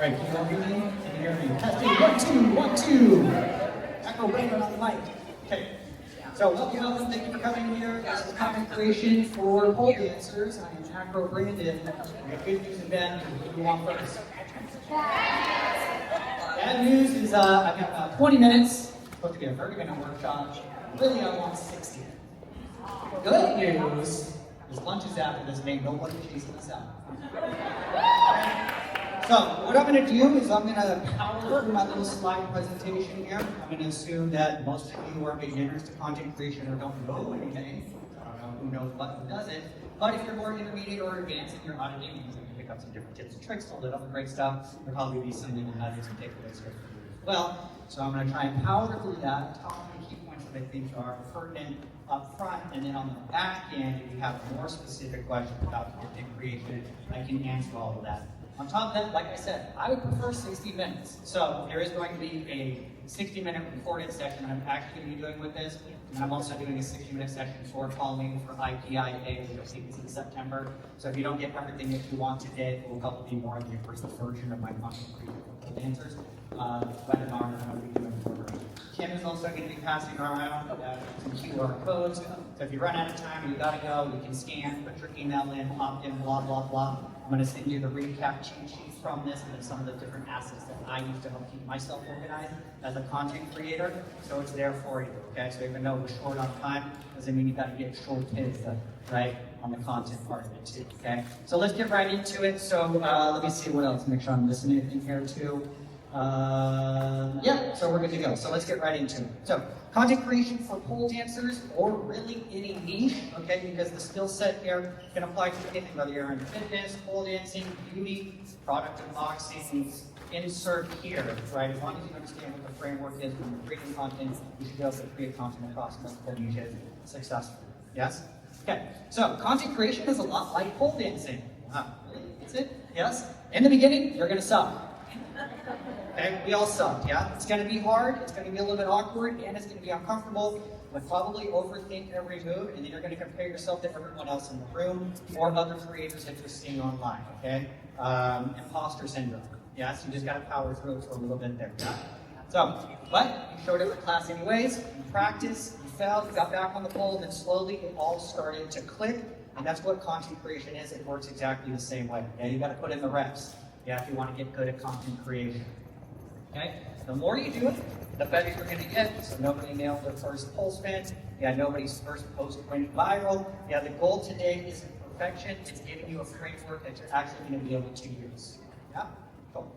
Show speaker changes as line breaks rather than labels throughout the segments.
Right, can you all hear me? Can you hear me? Testing, 1, 2, 1, 2. Echo Raymond on the mic. Okay. So, welcome, thank you for coming here. This is content creation for pole dancers. I am Acro Brandon. We have good news and bad news. What do you want first? Bad news is I've got about 20 minutes. It's supposed to be a 30-minute workshop. Really, I want 60. Good news is lunch is after this, and ain't nobody chasing us out. So, what I'm going to do is I'm going to power through my little slide presentation here. I'm going to assume that most of you are beginners to content creation or don't know anything. I don't know who knows what and doesn't. But if you're more intermediate or advanced and you're auditing, you can pick up some different tips and tricks, all that other great stuff. There'll probably be some little nuggets and takeaways here for you as well. So I'm going to try and power through that, talk the key points that I think are pertinent up front, and then on the back end, if you have more specific questions about content creation, I can answer all of that. On top of that, like I said, I would prefer 60 minutes. So there is going to be a 60-minute recorded session I'm actually going to be doing with this. And I'm also doing a 60-minute session for following for IPIA, which you'll see this in September. So if you don't get everything that you want today, it will probably be more of the first version of my content creation for answers. Webinar I'm going to be doing for Kim is also going to be passing around some QR codes. So if you run out of time and you got to go, you can scan, put your email in, opt in, blah, blah, blah. I'm going to send you the recap cheat sheets from this and then some of the different assets that I use to help keep myself organized as a content creator. So it's there for you, okay? So even though we're short on time, doesn't mean you got to get short kids, right, on the content part of it too, okay? So let's get right into it. So let me see what else, make sure I'm missing anything here too. Yeah, so we're good to go. So let's get right into it. So content creation for pole dancers, or really any niche, okay, because the skill set here can apply to anything, whether you're in fitness, pole dancing, beauty, product unboxing, insert here, right? As long as you understand what the framework is when you're creating content, you should be able to create content across multiple niches successfully. Yes? Okay, so content creation is a lot like pole dancing. Really? Is it? Yes? In the beginning, you're going to suck. Okay, we all suck, yeah? It's going to be hard, it's going to be a little bit awkward, and it's going to be uncomfortable. You'll probably overthink every move, and then you're going to compare yourself to everyone else in the room or other creators that you're seeing online, okay? Imposter syndrome, yeah? So you just got to power through it for a little bit there, yeah? So, but you showed up at class anyways, you practiced, you failed, you got back on the pole, and then slowly it all started to click, and that's what content creation is. It works exactly the same way, okay? You got to put in the reps, yeah, if you want to get good at content creation. Okay? The more you do it, the better you're going to get. So nobody nailed their first pole spin. Yeah, nobody's first post went viral. Yeah, the goal today isn't perfection. It's giving you a framework that you're actually going to be able to use. Yeah? Cool.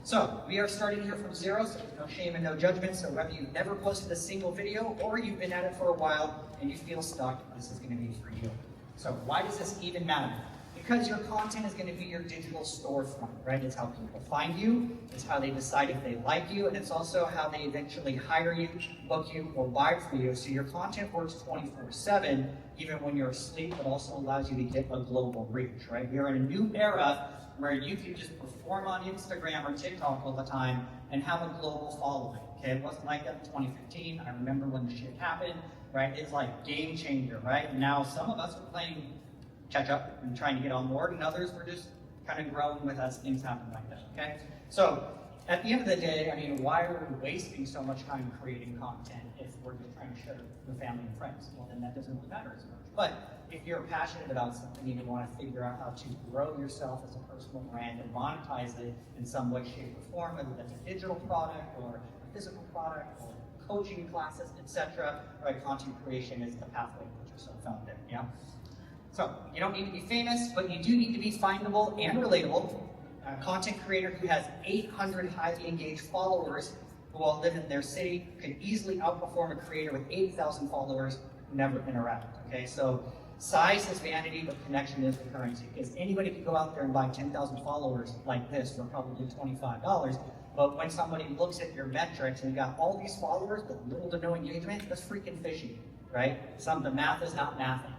So we are starting here from zero, so there's no shame and no judgment. So whether you've never posted a single video or you've been at it for a while and you feel stuck, this is going to be for you. So why does this even matter? Because your content is going to be your digital storefront, right? It's how people find you, it's how they decide if they like you, and it's also how they eventually hire you, book you, or buy for you. So your content works 24/7, even when you're asleep, but also allows you to get a global reach, right? We're in a new era where you can just perform on Instagram or TikTok all the time and have a global following, okay? It wasn't like that in 2015. I remember when the shit happened, right? It's like game changer, right? And now some of us are playing catch up and trying to get on board, and others were just kind of growing with us. Things happen like that, okay? So at the end of the day, I mean, why are we wasting so much time creating content if we're just trying to share it with family and friends? Well, then that doesn't really matter as much. But if you're passionate about something and you want to figure out how to grow yourself as a personal brand and monetize it in some way, shape, or form, whether that's a digital product or a physical product or coaching classes, etc., right? Content creation is the pathway to put yourself out there, yeah? So, you don't need to be famous, but you do need to be findable and relatable. A content creator who has 800 highly engaged followers who all live in their city could easily outperform a creator with 80,000 followers who never interact, okay? So, size is vanity, but connection is the currency. Because anybody could go out there and buy 10,000 followers like this for probably $25, but when somebody looks at your metrics and you got all these followers but little to no engagement, that's freaking fishy, right? The math is not mathing.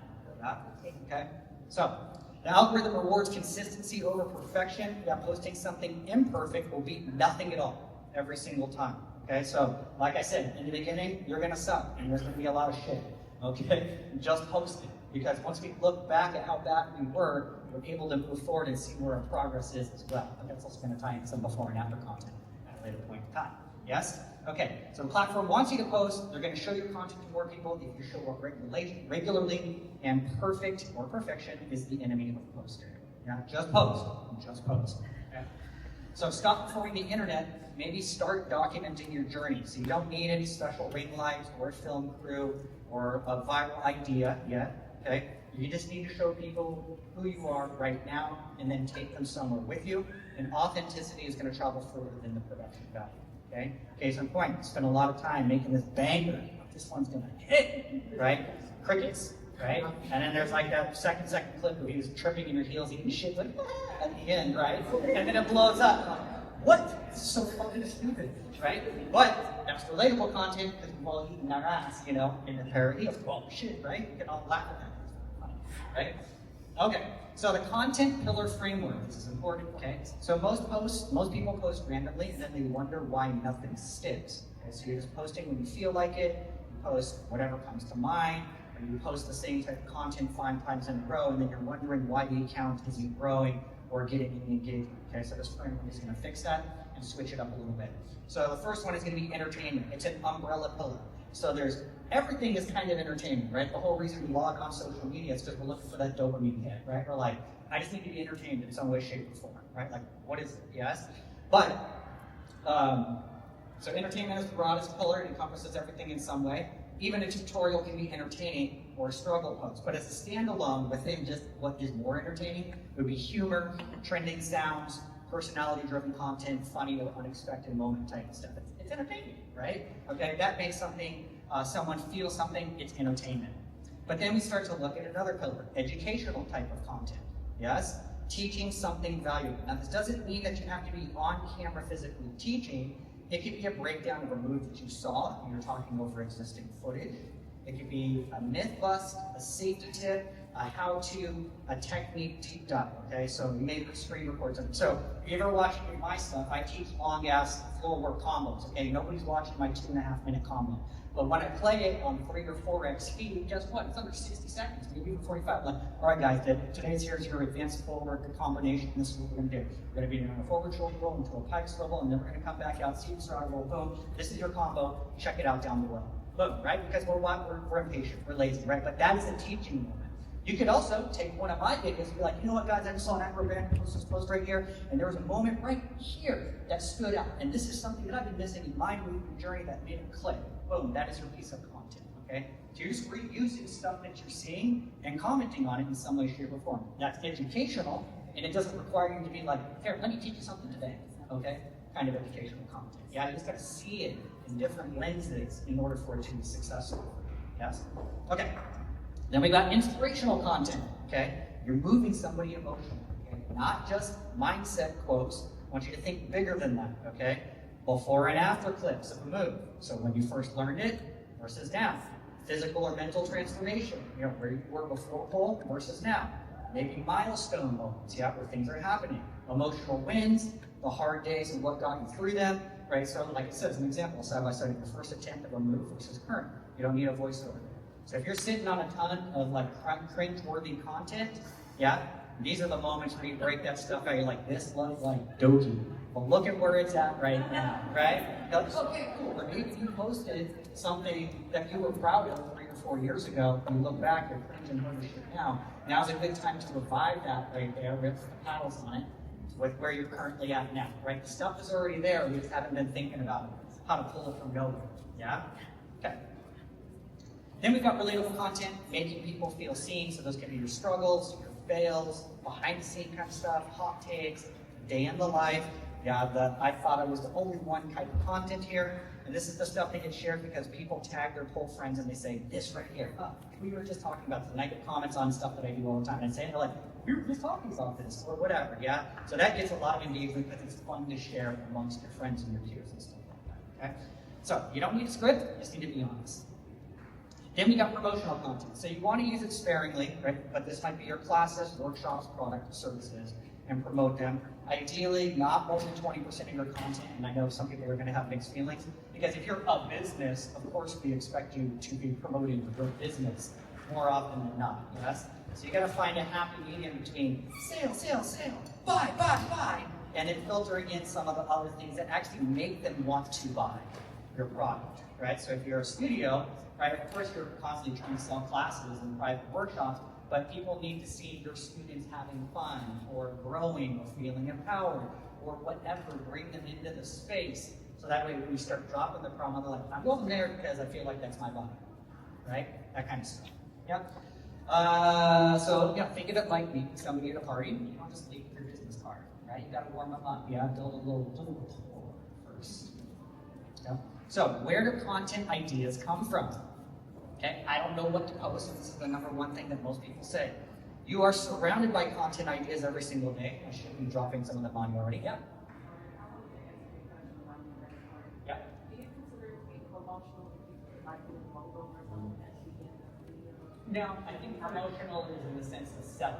Okay? So, the algorithm rewards consistency over perfection. Yeah, posting something imperfect will beat nothing at all every single time. Okay? So, like I said, in the beginning, you're going to suck, and there's going to be a lot of shit. Okay? Just post it. Because once we look back at how bad we were, we're able to move forward and see where our progress is as well. But that's also going to tie in some before and after content at a later point in time. Yes? Okay, so the platform wants you to post. They're going to show your content to more people if you show up regularly, and perfect or perfection is the enemy of posting. Yeah, just post. Just post. Okay? So stop performing the internet. Maybe start documenting your journey. So you don't need any special ring lights or a film crew or a viral idea yet. Okay? You just need to show people who you are right now and then take them somewhere with you. And authenticity is going to travel further than the production value. Okay? Case in point, spend a lot of time making this banger. This one's going to hit, right? Crickets, right? And then there's like that second clip where he was tripping in your heels, eating shit like at the end, right? And then it blows up. What? This is so fucking stupid, right? But that's relatable content because we've all eaten our ass, in a pair of heels. Well, shit, right? We can all laugh at that, right? Okay, so the content pillar framework, this is important, okay? So most people post randomly and then they wonder why nothing sticks. Okay, so you're just posting when you feel like it, you post whatever comes to mind, or you post the same type of content 5 times in a row and then you're wondering why the account isn't growing or getting any engagement. Okay, so this framework is going to fix that and switch it up a little bit. So the first one is going to be entertainment. It's an umbrella pillar. So everything is kind of entertainment, right? The whole reason we log on social media is because we're looking for that dopamine hit, right? We're like, I just need to be entertained in some way, shape, or form, right? Like, what is it? Yes? But, so entertainment is the broadest pillar. It encompasses everything in some way. Even a tutorial can be entertaining or a struggle post. But as a standalone within just what is more entertaining would be humor, trending sounds, personality-driven content, funny or unexpected moment type of stuff. It's entertaining, right? Okay, that makes someone feel something, it's entertainment. But then we start to look at another pillar, educational type of content. Yes? Teaching something valuable. Now this doesn't mean that you have to be on camera physically teaching. It could be a breakdown of a move that you saw and you're talking over existing footage. It could be a myth bust, a safety tip, a how-to, a technique deep dive, okay? So you may screen records. So if you ever watch my stuff, I teach long-ass floor work combos, okay? Nobody's watching my 2.5-minute combo. But when I play it on 3 or 4x speed, guess what? It's under 60 seconds, maybe even 45. Like, all right, guys, here's your advanced forward combination. This is what we're going to do. We're going to be doing a forward shoulder roll into a pike swivel, and then we're going to come back out, seat stride roll, boom. This is your combo. Check it out down below. Boom, right? Because we're impatient, we're lazy, right? But that is a teaching moment. You could also take one of my videos and be like, you know what, guys, I just saw an acrobatic post right here, and there was a moment right here that stood out. And this is something that I've been missing in my movement journey that made it click. Boom, that is your piece of content, okay? So you're just reusing stuff that you're seeing and commenting on it in some way, shape, or form. That's educational, and it doesn't require you to be like, here, let me teach you something today, okay? Kind of educational content. Yeah, you just gotta see it in different lenses in order for it to be successful. Yes? Okay. Then we got inspirational content, okay? You're moving somebody emotionally, okay? Not just mindset quotes. I want you to think bigger than that, okay? Before and after clips of a move. So when you first learned it versus now. Physical or mental transformation, where you were before pole versus now. Maybe milestone moments, where things are happening. Emotional wins, the hard days and what got you through them, right? So like it says, an example, side by side, your first attempt of a move versus current. You don't need a voiceover. So if you're sitting on a ton of like cringe-worthy content, these are the moments where you break that stuff out. You're like, this looks like doggy. Well, look at where it's at right now, right? You're like, okay, cool. But maybe you posted something that you were proud of 3 or 4 years ago, and you look back, you're cringe and where shit now. Now's a good time to revive that right there with the paddles on it, with where you're currently at now, right? The stuff is already there. We just haven't been thinking about how to pull it from nowhere. Yeah? Okay. Then we've got relatable content, making people feel seen. So those can be your struggles, your fails, behind the scene kind of stuff, hot takes, day in the life. I thought I was the only one type of content here. And this is the stuff that gets shared because people tag their pole friends and they say, this right here. We were just talking about this. And I get comments on stuff that I do all the time. And I say, they're like, we were just talking about this or whatever, So that gets a lot of engagement because it's fun to share amongst your friends and your peers and stuff like that, okay? So you don't need a script, you just need to be honest. Then we got promotional content. So you want to use it sparingly, right? But this might be your classes, workshops, products, services, and promote them. Ideally, not more than 20% of your content, and I know some people are going to have mixed feelings, because if you're a business, of course we expect you to be promoting your business more often than not, yes? So you got to find a happy medium between sale, sale, sale, buy, buy, buy, and then filtering in some of the other things that actually make them want to buy your product, right? So if you're a studio, right, of course you're constantly trying to sell classes and private workshops, but people need to see your students having fun or growing or feeling empowered or whatever, bring them into the space. So that way when you start dropping the promo, they're like, I'm going there because I feel like that's my body, right? That kind of stuff, yeah? So yeah, think of it like meeting somebody at a party. You don't just leave with your business card, right? You gotta warm them up. You gotta build a little rapport first. Yeah? So where do content ideas come from? Okay, I don't know what to post, and this is the number one thing that most people say. You are surrounded by content ideas every single day. I should be dropping some of them on you already. Yeah. Yeah. No, I think promotional is in the sense of selling.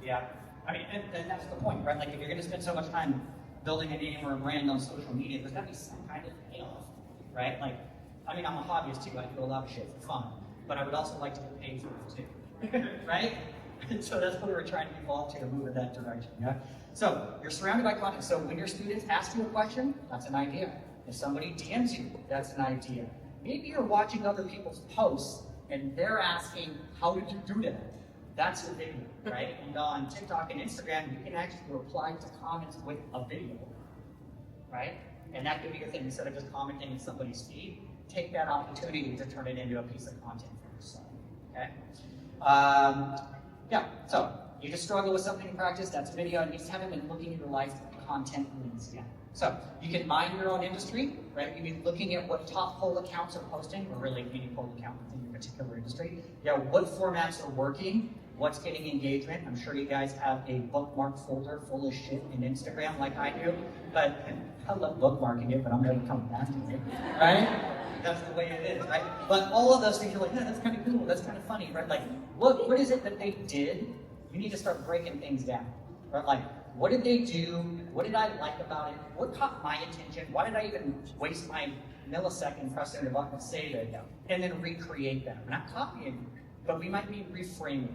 Yeah. I mean, and that's the point, right? Like if you're going to spend so much time building a name or a brand on social media, there's got to be some kind of payoff, right? Like, I mean, I'm a hobbyist too. I do a lot of shit for fun, but I would also like to get paid for it too, right? And so that's what we're trying to evolve to move in that direction. Yeah. So you're surrounded by content. So when your students ask you a question, that's an idea. If somebody DMs you, that's an idea. Maybe you're watching other people's posts and they're asking, how did you do that? That's a video, right? And on TikTok and Instagram, you can actually reply to comments with a video, right? And that could be your thing. Instead of just commenting in somebody's feed, take that opportunity to turn it into a piece of content for yourself, okay? Yeah, so you just struggle with something in practice, that's a video, and you just haven't been looking at your life content links yet. So you can mind your own industry, right? You can be looking at what top poll accounts are posting, or really any poll account within your particular industry. Yeah, what formats are working, what's getting engagement. I'm sure you guys have a bookmark folder full of shit in Instagram like I do, but I love bookmarking it, but I'm never coming back to it, right? That's the way it is, right? But all of those things, you're like, yeah, that's kind of cool, that's kind of funny, right? Like, what is it that they did? You need to start breaking things down, right? Like, what did they do? What did I like about it? What caught my attention? Why did I even waste my millisecond pressing the button to save it? And then recreate that. We're not copying, but we might be reframing,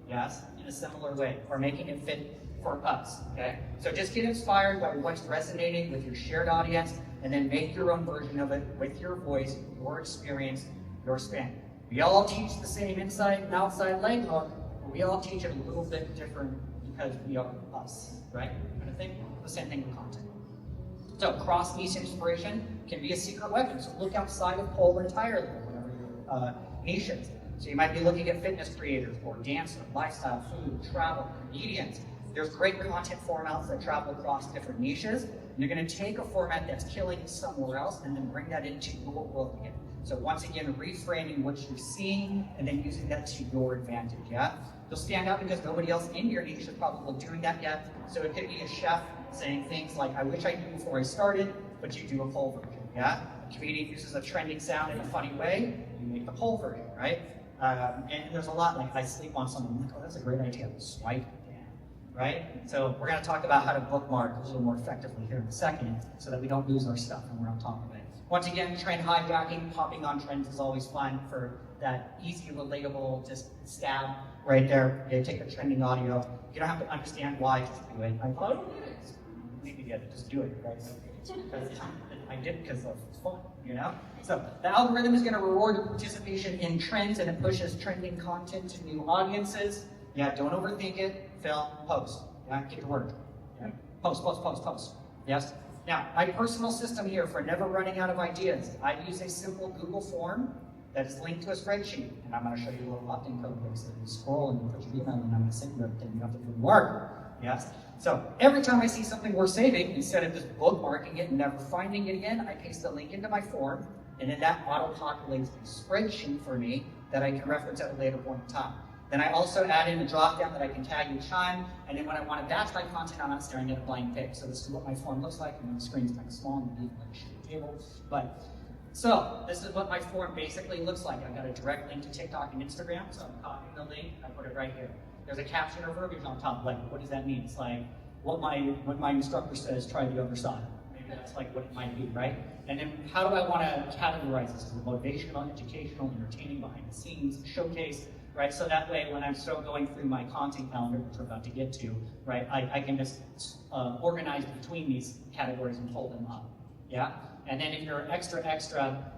yes, in a similar way, or making it fit for us, okay? So just get inspired by what's resonating with your shared audience, and then make your own version of it with your voice, your experience, your spin. We all teach the same inside and outside leg hook, but we all teach it a little bit different because we are us, right? And I think the same thing with content. So cross-niche inspiration can be a secret weapon. So look outside of pole entirely, whatever your niche is. So you might be looking at fitness creators or dancer, lifestyle, food, travel, comedians. There's great content formats that travel across different niches. And you're going to take a format that's killing somewhere else and then bring that into your world again. So once again, reframing what you're seeing and then using that to your advantage, yeah? You'll stand out because nobody else in your niche is probably doing that yet. So it could be a chef saying things like, I wish I knew before I started, but you do a pole version, yeah? A comedian uses a trending sound in a funny way, you make the pole version, right? And there's a lot, like I sleep on something, I'm like, oh, that's a great idea, swipe down, right? So we're gonna talk about how to bookmark a little more effectively here in a second so that we don't lose our stuff and we're on top of it. Once again, trend hijacking, popping on trends is always fun for that easy, relatable, just stab right there. You take a trending audio. You don't have to understand why, just do it. I don't get it. Maybe get it, just do it, right? I did because it's fun, you know? So the algorithm is going to reward your participation in trends, and it pushes trending content to new audiences. Yeah, don't overthink it. Film, post. Yeah, get to work. Yeah. Post, post, post, post. Yes? Now, my personal system here for never running out of ideas, I use a simple Google form that is linked to a spreadsheet. And I'm going to show you a little opt-in code base that you scroll and you put your email and I'm going to send you everything. You have to do the work. Yes? So every time I see something worth saving, instead of just bookmarking it and never finding it again, I paste the link into my form, and then that auto-populates a spreadsheet for me that I can reference at a later point in time. Then I also add in a drop-down that I can tag each time, and then when I want to batch my content, I'm not staring at a blank page. So this is what my form looks like, and the screen's kind of small, and the like a sheet table. But so this is what my form basically looks like. I've got a direct link to TikTok and Instagram, so I'm copying the link, I put it right here. There's a caption or verbiage on top, like what does that mean? It's like what my instructor says, try the other side. Maybe that's like what it might be, right? And then how do I want to categorize this? Is it motivational, educational, entertaining, behind the scenes, showcase? right? So that way, when I'm still going through my content calendar, which we're about to get to, right, I can just organize between these categories and pull them up, yeah? And then if you're extra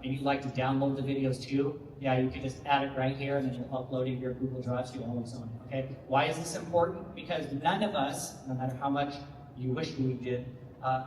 and you like to download the videos too, yeah, you can just add it right here and then you'll upload it to your Google Drive so you always own it, okay? Why is this important? Because none of us, no matter how much you wish we did,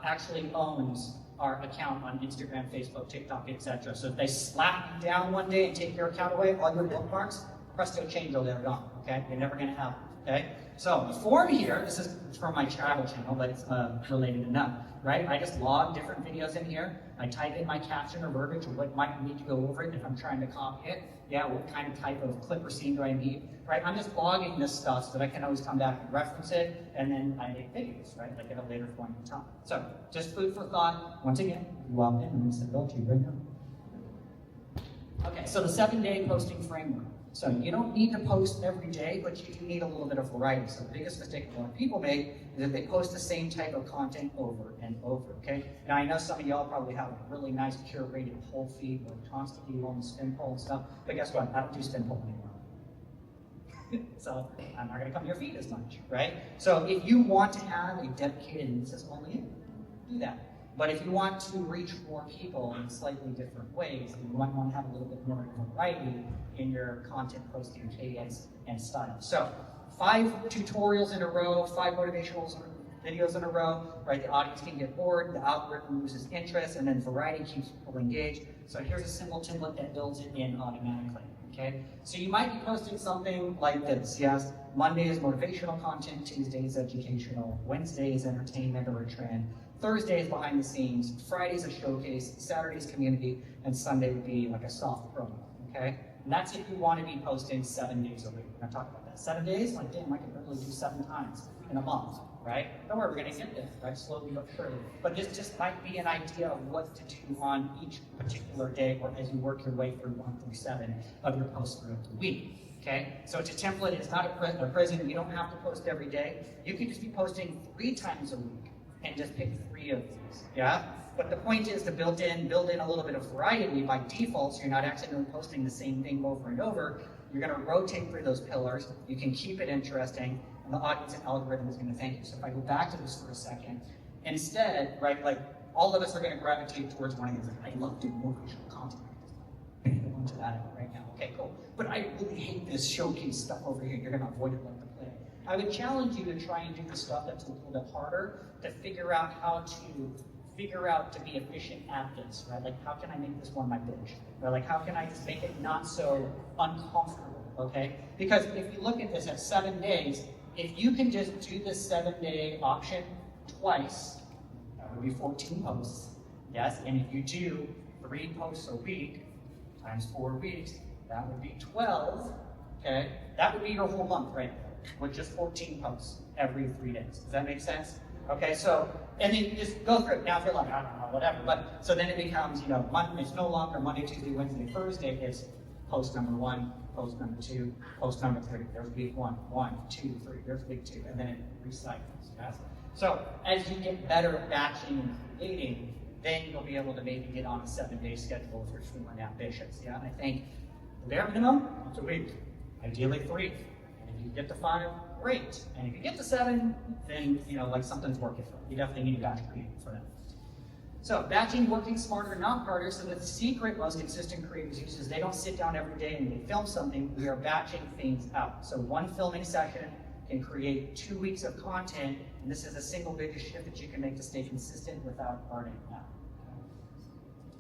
actually owns our account on Instagram, Facebook, TikTok, etc. So if they slap you down one day and take your account away, all your bookmarks, presto chango, they're gone, okay? You're never gonna have them, okay? So the form here, this is from my travel channel, but it's related enough, right? I just log different videos in here. I type in my caption or verbiage or what might need to go over it if I'm trying to copy it. Yeah, what kind of type of clip or scene do I need, right? I'm just logging this stuff so that I can always come back and reference it, and then I make videos, right? Like at a later point in time. So, just food for thought. Once again, you walk in and I'm send it to you right now. Okay, so the 7-day posting framework. So you don't need to post every day, but you do need a little bit of variety. So the biggest mistake a lot of people make is that they post the same type of content over and over, okay? Now I know some of y'all probably have a really nice curated poll feed where you're constantly on the spin poll and stuff, but guess what? I don't do spin poll anymore. So I'm not gonna come to your feed as much, right? So if you want to have a dedicated, and this is only you, do that. But if you want to reach more people in slightly different ways, you might want to have a little bit more variety in your content posting cadence and style. So 5 tutorials in a row, 5 motivational videos in a row, right? The audience can get bored, the algorithm loses interest, and then variety keeps people engaged. So here's a simple template that builds it in automatically, okay? So you might be posting something like this, yes? Monday is motivational content, Tuesday is educational, Wednesday is entertainment or a trend, Thursday is behind the scenes, Friday's a showcase, Saturday's community, and Sunday would be like a soft promo, okay? And that's if you want to be posting 7 days a week. We're going to talk about that. 7 days? Like, damn, I can literally do 7 times in a month, right? Don't worry, we're going to get there, right? Slowly but surely. But this just might be an idea of what to do on each particular day or as you work your way through 1 through 7 of your posts throughout the week, okay? So it's a template. It's not a prison. You don't have to post every day. You can just be posting 3 times a week and just pick 3 of these, yeah? But the point is to build in a little bit of variety by default, so you're not accidentally posting the same thing over and over. You're gonna rotate through those pillars. You can keep it interesting, and the audience and algorithm is gonna thank you. So if I go back to this for a second, instead, right, like all of us are gonna gravitate towards one of these. Like, I love doing motivational content. I'm gonna go into that right now. Okay, cool. But I really hate this showcase stuff over here. You're gonna avoid it like the plague. I would challenge you to try and do the stuff that's a little bit harder to figure out to be efficient at this, right? Like, how can I make this one my bitch? Or like, how can I just make it not so uncomfortable, okay? Because if you look at this at 7 days, if you can just do the 7-day option twice, that would be 14 posts, yes? And if you do 3 posts a week times 4 weeks, that would be 12, okay? That would be your whole month right there, with just 14 posts every 3 days. Does that make sense? Okay, so, and then you just go through it. Now if you're like, I don't know, whatever, but, so then it becomes, you know, it's no longer Monday, Tuesday, Wednesday, Thursday, it's post number 1, post number 2, post number 3. There's week 1, 1, 2, 3, there's week 2, and then it recycles, yes? So, as you get better at batching and creating, then you'll be able to maybe get on a 7-day schedule if you're feeling ambitious, yeah? And I think the bare minimum, it's a week, ideally 3. And if you get to 5, great. And if you get to 7, then, you know, like something's working for you. You definitely need a batch creating for that. So batching, working smarter, not harder. So the secret most consistent creators use is they don't sit down every day and they film something. We are batching things out. So 1 filming session can create 2 weeks of content, and this is the single biggest shift that you can make to stay consistent without burning out.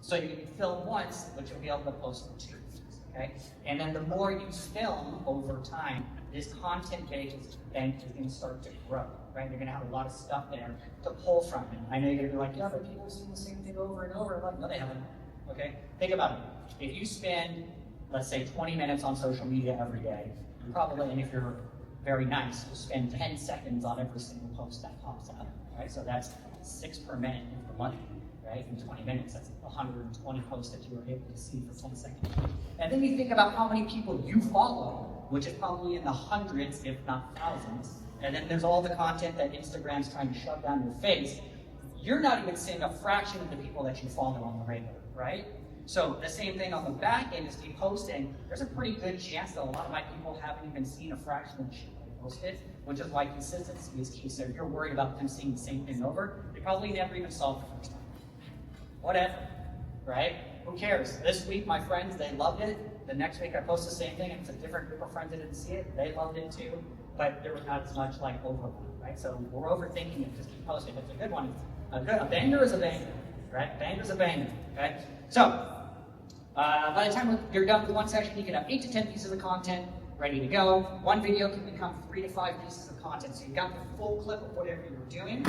So you can film once, but you'll be able to post in 2 weeks, okay? And then the more you film over time, this content bank is going to start to grow, right? You're going to have a lot of stuff there to pull from. And I know you're going to be like, yeah, but people have seen the same thing over and over. I'm like, no, they haven't, okay? Think about it. If you spend, let's say, 20 minutes on social media every day, you probably, and if you're very nice, you'll spend 10 seconds on every single post that pops up, right? So that's 6 per minute of the money, right? In 20 minutes, that's 120 posts that you were able to see for 10 seconds. And then you think about how many people you follow, which is probably in the hundreds, if not thousands. And then there's all the content that Instagram's trying to shove down your face. You're not even seeing a fraction of the people that you follow on the regular, right? So the same thing on the back end is keep posting. There's a pretty good chance that a lot of my people haven't even seen a fraction of the shit I posted, which is why consistency is key. So if you're worried about them seeing the same thing over, they probably never even saw it the first time. Whatever, right? Who cares? This week, my friends, they loved it. The next week, I post the same thing, and it's a different group of friends that didn't see it. They loved it too, but there was not as much like overlap, right? So we're overthinking it. Just keep posting. If it's a good one, a banger is a banger, right? Banger's a banger, okay? So by the time you're done with one session, you can have 8 to 10 pieces of content ready to go. One video can become 3 to 5 pieces of content. So you got the full clip of whatever you were doing.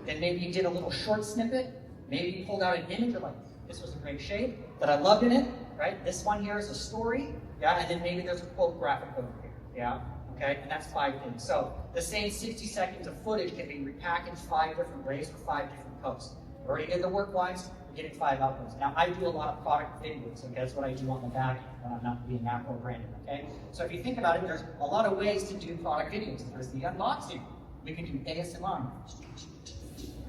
Then maybe you did a little short snippet. Maybe you pulled out an image of like, this was a great shape that I loved in it, right? This one here is a story, yeah? And then maybe there's a quote graphic over here, yeah? Okay, and that's 5 things. So the same 60 seconds of footage can be repackaged 5 different ways for 5 different posts. You already did the work-wise, you're getting 5 outputs. Now, I do a lot of product videos, okay? That's what I do on the back end when I'm not being macro branded, okay? So if you think about it, there's a lot of ways to do product videos. There's the unboxing. We can do ASMR,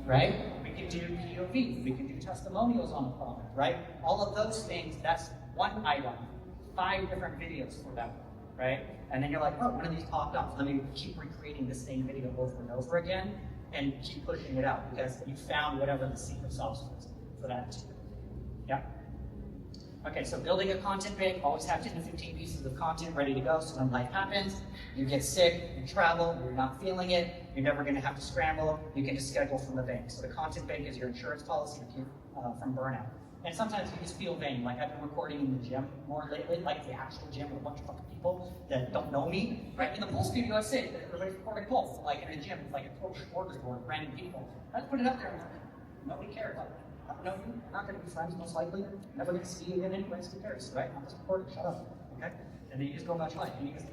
right? We can do POV, we can do testimonials on the product, right? All of those things, that's one item, 5 different videos for that one, right? And then you're like, oh, one of these popped up. Let me keep recreating the same video over and over again and keep pushing it out because you found whatever the secret sauce was for that too. Yeah? Okay, so building a content bank, always have 10 to 15 pieces of content ready to go so when life happens, you get sick, you travel, you're not feeling it, you're never going to have to scramble, you can just schedule from the bank. So the content bank is your insurance policy to keep from burnout. And sometimes you just feel vain, like I've been recording in the gym more lately, like the actual gym with a bunch of fucking people that don't know me. Right? In the pool studio, I say that everybody's recording pulse, like in a gym, it's like a total smorgasbord of random people. I just put it up there and like, nobody cares. Like, I don't know you, I'm not going to be friends most likely, never going to see you again anyways, who cares, right? I'm just recording, shut up, okay? And then you just go about your life, and you just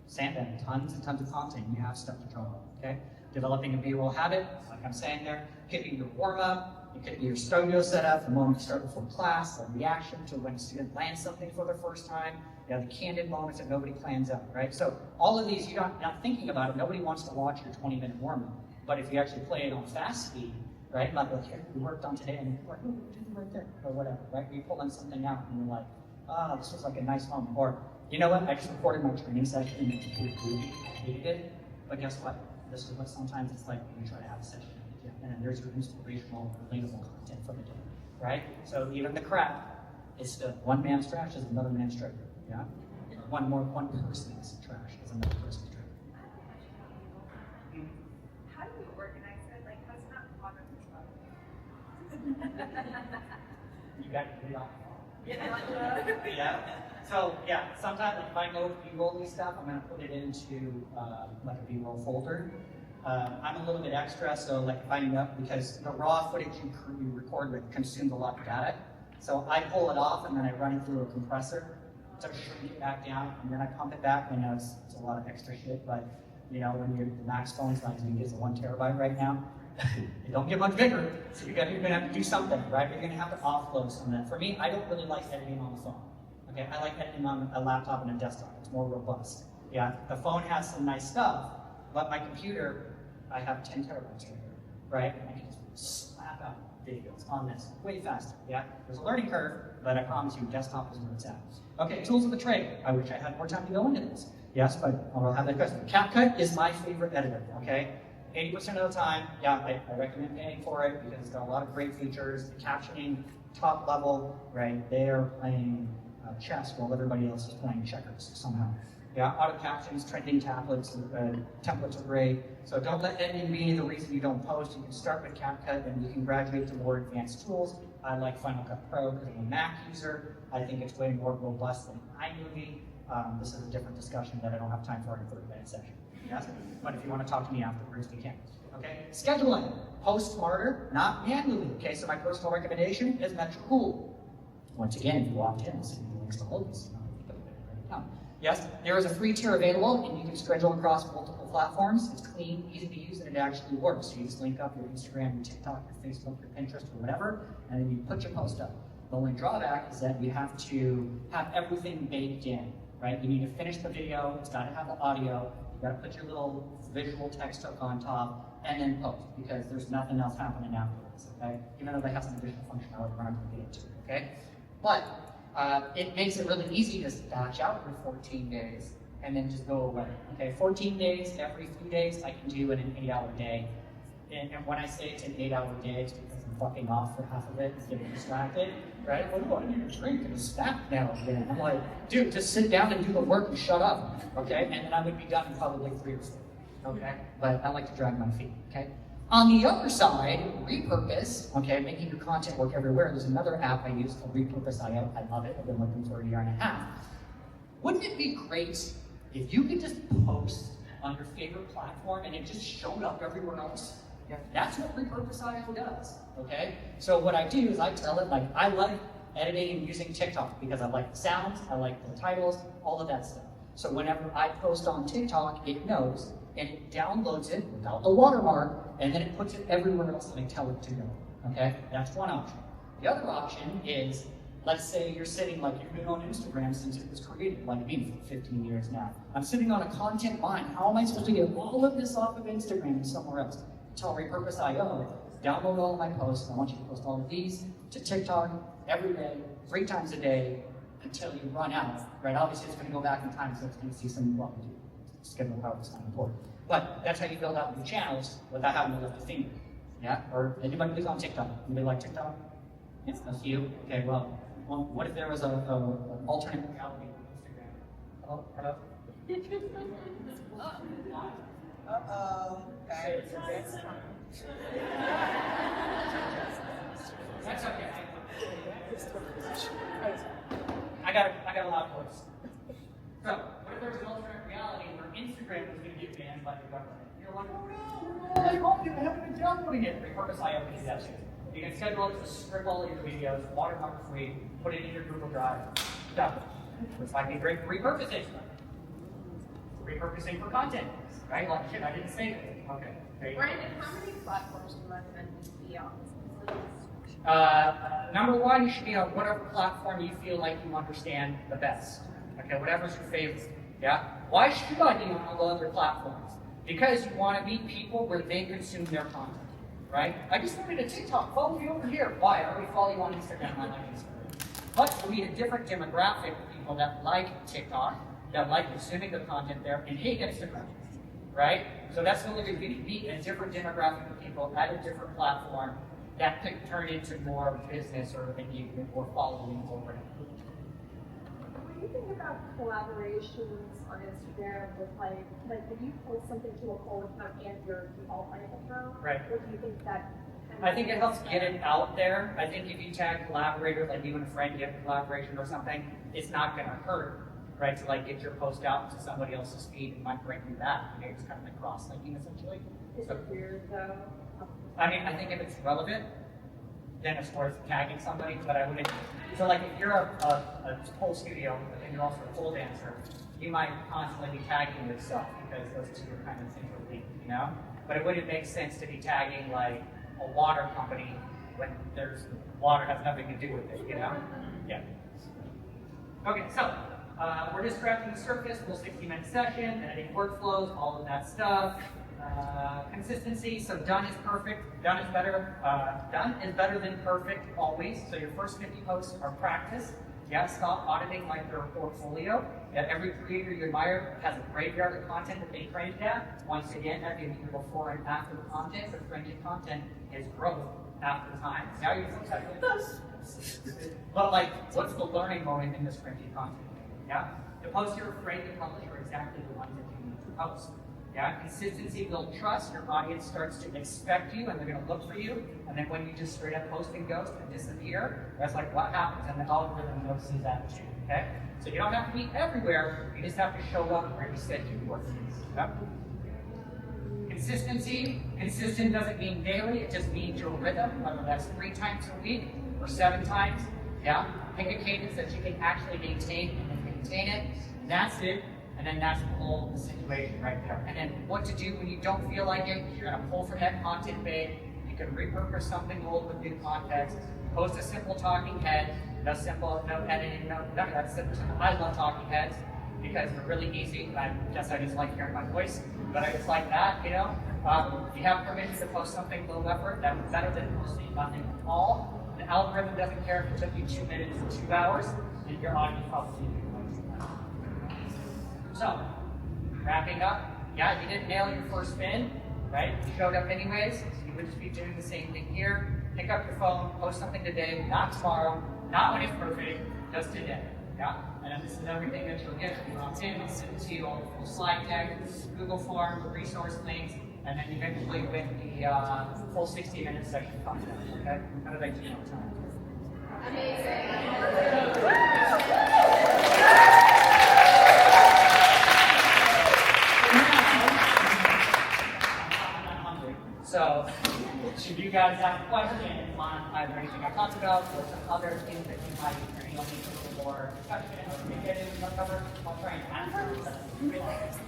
sandbag tons and tons of content, you have stuff to draw on, okay? Developing a B-roll habit, like I'm saying there, could be your warm-up, it could be your studio setup, the moment you start before class, a reaction to when a student lands something for the first time, you have the candid moments that nobody plans out, right? So all of these, you're not thinking about it, nobody wants to watch your 20-minute warm-up, but if you actually play it on fast speed, right? Like, here, we worked on today, and you're like, oh, did it right there, or whatever, right? You pull in something out, and you're like, ah, this was like a nice moment. Or, you know what? I just recorded my training session, and it's completely groovy. I hated it, but guess what? This is what sometimes it's like when you try to have a session at the gym, and then there's your inspirational, relatable content for the day, right? So even the crap is still one man's trash is another man's treasure, yeah? One person's trash is another person's treasure.
How do you organize it? Like, that's not part of the job.
You got to do it.
Yeah.
Yeah. So yeah, sometimes like, if I know B-roll stuff, I'm gonna put it into like a B-roll folder. I'm a little bit extra, so like if I know, because the raw footage you record with consumes a lot of data. So I pull it off and then I run it through a compressor to shrink it back down, and then I pump it back. I know it's a lot of extra shit, but you know, when the Max phone's not as big as a 1 terabyte right now, it don't get much bigger, so you're gonna have to do something, right? You're gonna have to offload some of that. For me, I don't really like editing on the phone. Okay, I like editing on a laptop and a desktop. It's more robust. Yeah, the phone has some nice stuff, but my computer, I have 10 terabytes right here, right? And I can just slap out videos on this way faster. Yeah, there's a learning curve, but I promise you, desktop is where it's at. Okay, tools of the trade. I wish I had more time to go into this. Yes, but I'll have that question. CapCut is my favorite editor, okay? 80% of the time, yeah, I recommend paying for it because it's got a lot of great features. The captioning, top level, right? They are playing chess while everybody else is playing checkers somehow. Yeah, auto captions, trending templates are great. So don't let editing be the reason you don't post. You can start with CapCut and you can graduate to more advanced tools. I like Final Cut Pro because I'm a Mac user. I think it's way more robust than iMovie. This is a different discussion that I don't have time for in a 30-minute session. Yes? But if you want to talk to me afterwards, we can. Okay? Scheduling. Post smarter, not manually. Okay, so my personal recommendation is Metricool. Once again, if you walked in, I'll send you the links to all these. Yes, there is a free tier available, and you can schedule across multiple platforms. It's clean, easy to use, and it actually works. So you just link up your Instagram, your TikTok, your Facebook, your Pinterest, or whatever, and then you put your post up. The only drawback is that you have to have everything baked in, right? You need to finish the video, it's got to have the audio, you got to put your little visual text hook on top, and then post, because there's nothing else happening afterwards, okay? Even though they have some additional functionality we're not going to get into, okay? But it makes it really easy to batch out your 14 days and then just go away. Okay, 14 days, every few days, I can do in an 8-hour day. And when I say it's an 8-hour day, it's because I'm fucking off for half of it and getting distracted, right? Oh, I need a drink and a snack now again. I'm like, dude, just sit down and do the work and shut up, okay? And then I would be done in probably 3 or 4, okay? But I like to drag my feet, okay? On the other side, repurpose, okay, making your content work everywhere. There's another app I use called Repurpose.io. I love it. I've been working for a year and a half. Wouldn't it be great if you could just post on your favorite platform and it just showed up everywhere else? Yeah, that's what Repurpose.io does, okay? So what I do is I tell it, like, I like editing and using TikTok because I like the sounds, I like the titles, all of that stuff. So whenever I post on TikTok, it knows, and it downloads it without the watermark, and then it puts it everywhere else and I tell it to go, okay? That's one option. The other option is, let's say you're sitting, like you've been on Instagram since it was created, like me, for 15 years now. I'm sitting on a content mine. How am I supposed to get all of this off of Instagram and somewhere else? Tell Repurpose.io, download all of my posts. I want you to post all of these to TikTok every day, 3 times a day, until you run out, right? Obviously, it's going to go back in time, so it's going to see some, well, schedule how it's not important. But that's how you build out new channels without having to lift a finger. Yeah? Or anybody who's on TikTok? Anybody like TikTok? Yes, a few. Okay, well, what if there was an alternate reality on Instagram? Hello?
Uh-oh. Okay.
That's okay. I got a loud voice. So, what if there's an alternate reality where Instagram was going to get banned by the government? You're like, oh no, I hope you haven't been downloading it. Repurpose.io can do that too. You can schedule it to strip all of your videos, watermark free, put it in your Google Drive, done. Which might be great for repurposing. Repurposing for content, right? Like, shit, I didn't say it. Okay.
Brandon, how many platforms do you recommend you be on?
Number one, you should be on whatever platform you feel like you understand the best. Okay, whatever's your favorite. Yeah? Why should I be on all the other platforms? Because you want to meet people where they consume their content, right? I just wanted a TikTok. Follow me over here. Why? I already follow you on Instagram. I like Instagram. But we need a different demographic of people that like TikTok, that like consuming the content there, and hate Instagram, right? So that's the only way we can meet a different demographic of people at a different platform that could turn into more business or engagement or following or whatever.
When you think about collaborations on Instagram with like if you post something to a whole account and your default account,
right?
What do you think that?
I think it helps get it out there. I think if you tag collaborators, like you and a friend get a collaboration or something, it's not going to hurt, right? To like get your post out to somebody else's feed and might bring you that. You know, it's kind of like cross-linking essentially.
Is it weird though?
I mean, I think if it's relevant, then it's worth tagging somebody, but I wouldn't. So like if you're a pole studio, but then you're also a pole dancer, you might constantly be tagging yourself because those two are kind of interlinked, you know? But it wouldn't make sense to be tagging like a water company when there's water has nothing to do with it, you know? Yeah. Okay, so we're just scratching the surface, full 60-minute session, editing workflows, all of that stuff. Consistency, so done is perfect, done is better than perfect always. So your first 50 posts are practice. Yeah, stop auditing like their portfolio. Yeah, every creator you admire has a graveyard of content that they created at. Once again, that gives you before and after content, but created content is growth after time. Now you're but like, what's the learning moment in this cringy content? Yeah, the posts you're afraid to publish are exactly the ones that you need to post. Yeah, consistency builds trust. Your audience starts to expect you, and they're going to look for you. And then when you just straight up post and ghost and disappear, that's like what happens, and the algorithm notices that too. Okay, so you don't have to be everywhere. You just have to show up where you said you would. Yep. Consistency. Consistent doesn't mean daily. It just means your rhythm, whether that's 3 times a week or 7 times. Yeah, pick a cadence that you can actually maintain and then maintain it. And that's it. And then that's the whole situation right there. And then what to do when you don't feel like it, you're gonna pull from that content bait. You can repurpose something old with new context. Post a simple talking head, no editing, none of that simple. I love talking heads because they're really easy. I guess I just like hearing my voice, but I just like that, you know. You have permission to post something low effort. That's better than posting nothing at all. The algorithm doesn't care if it took you 2 minutes or 2 hours, and your audience probably did it. So, wrapping up, yeah, you didn't nail your first spin, right? You showed up anyways, so you would just be doing the same thing here. Pick up your phone, post something today, not tomorrow, not when it's perfect, just today. Yeah? And then this is everything that you'll get when you opt in. We'll send to you all the full slide deck, Google form, the resource links, and then eventually when the full 60-minute session comes out. Okay? How did I do on time? So, should you guys have a question on either anything I talked about or some other things that you might need more discussion or get in cover, I'll try and answer.